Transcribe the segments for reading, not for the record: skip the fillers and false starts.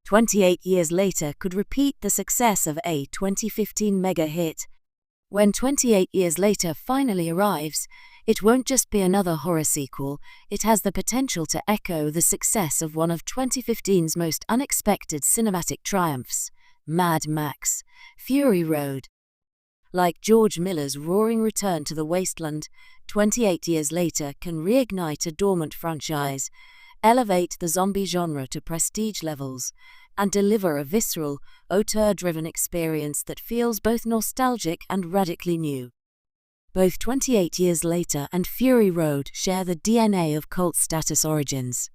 28 years later could repeat the success of a 2015 mega hit. When 28 years later finally arrives, it won't just be another horror sequel, it has the potential to echo the success of one of 2015's most unexpected cinematic triumphs, Mad Max: Fury Road. Like George Miller's roaring return to the wasteland, 28 years later can reignite a dormant franchise, elevate the zombie genre to prestige levels, and deliver a visceral, auteur-driven experience that feels both nostalgic and radically new. Both 28 years later and Fury Road share the DNA of cult status origins.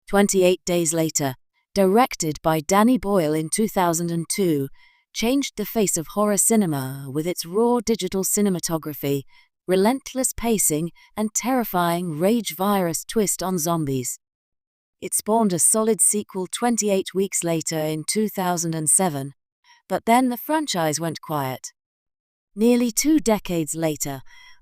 28 Days Later, directed by Danny Boyle in 2002, changed the face of horror cinema with its raw digital cinematography, relentless pacing, and terrifying rage virus twist on zombies. It spawned a solid sequel 28 weeks later in 2007, but then the franchise went quiet. Nearly 2 decades later,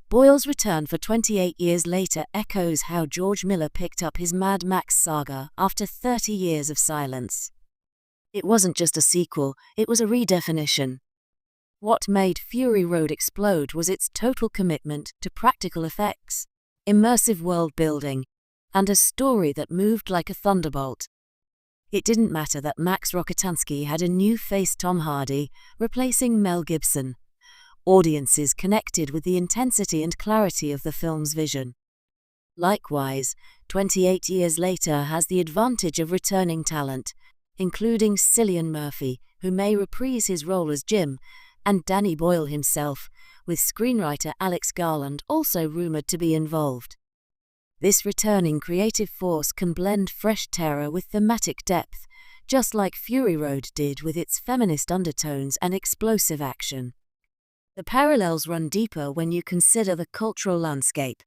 Boyle's return for 28 years later echoes how George Miller picked up his Mad Max saga after 30 years of silence. It wasn't just a sequel, it was a redefinition. What made Fury Road explode was its total commitment to practical effects, immersive world building, and a story that moved like a thunderbolt. It didn't matter that Max Rokitansky had a new face, Tom Hardy, replacing Mel Gibson. Audiences connected with the intensity and clarity of the film's vision. Likewise, 28 years later has the advantage of returning talent, including Cillian Murphy, who may reprise his role as Jim, and Danny Boyle himself, with screenwriter Alex Garland also rumored to be involved. This returning creative force can blend fresh terror with thematic depth, just like Fury Road did with its feminist undertones and explosive action. The parallels run deeper when you consider the cultural landscape.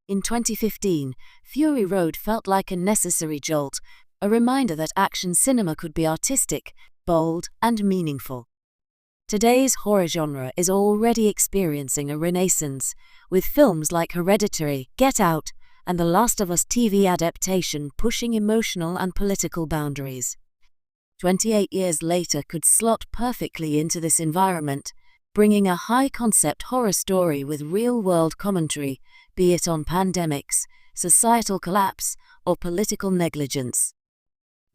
In 2015, Fury Road felt like a necessary jolt, a reminder that action cinema could be artistic, bold, and meaningful. Today's horror genre is already experiencing a renaissance, with films like Hereditary, Get Out, and The Last of Us TV adaptation pushing emotional and political boundaries. 28 years later could slot perfectly into this environment, bringing a high-concept horror story with real-world commentary, be it on pandemics, societal collapse, or political negligence.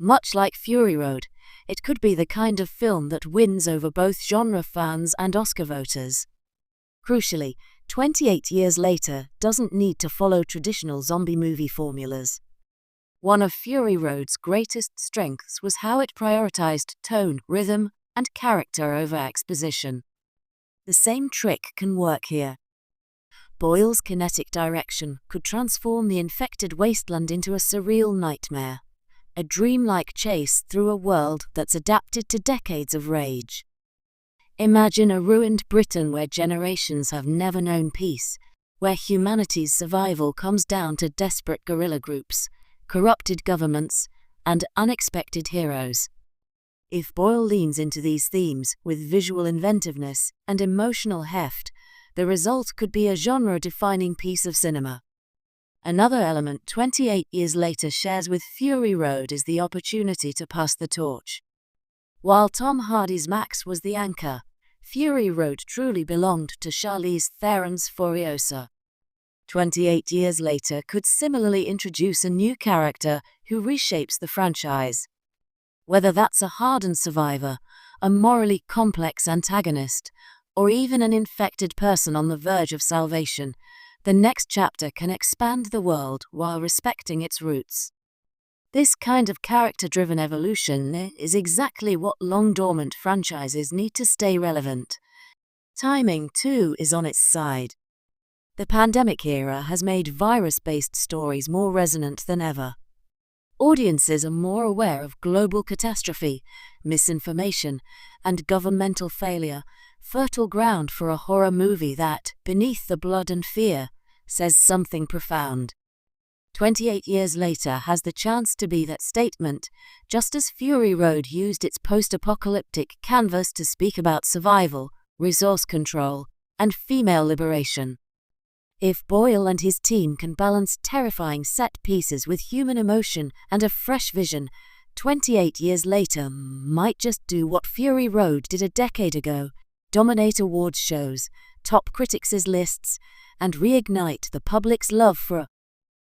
Much like Fury Road, it could be the kind of film that wins over both genre fans and Oscar voters. Crucially, 28 years later doesn't need to follow traditional zombie movie formulas. One of Fury Road's greatest strengths was how it prioritized tone, rhythm, and character over exposition. The same trick can work here. Boyle's kinetic direction could transform the infected wasteland into a surreal nightmare, a dreamlike chase through a world that's adapted to decades of rage. Imagine a ruined Britain where generations have never known peace, where humanity's survival comes down to desperate guerrilla groups, corrupted governments, and unexpected heroes. If Boyle leans into these themes with visual inventiveness and emotional heft, the result could be a genre-defining piece of cinema. Another element 28 years later shares with Fury Road is the opportunity to pass the torch. While Tom Hardy's Max was the anchor, Fury Road truly belonged to Charlize Theron's Furiosa. 28 years later could similarly introduce a new character who reshapes the franchise. Whether that's a hardened survivor, a morally complex antagonist, or even an infected person on the verge of salvation, the next chapter can expand the world while respecting its roots. This kind of character-driven evolution is exactly what long-dormant franchises need to stay relevant. Timing, too, is on its side. The pandemic era has made virus-based stories more resonant than ever. Audiences are more aware of global catastrophe, misinformation, and governmental failure, fertile ground for a horror movie that, beneath the blood and fear, says something profound. 28 years later has the chance to be that statement, just as Fury Road used its post-apocalyptic canvas to speak about survival, resource control, and female liberation. If Boyle and his team can balance terrifying set pieces with human emotion and a fresh vision, 28 years later might just do what Fury Road did a decade ago: dominate awards shows, top critics' lists, and reignite the public's love for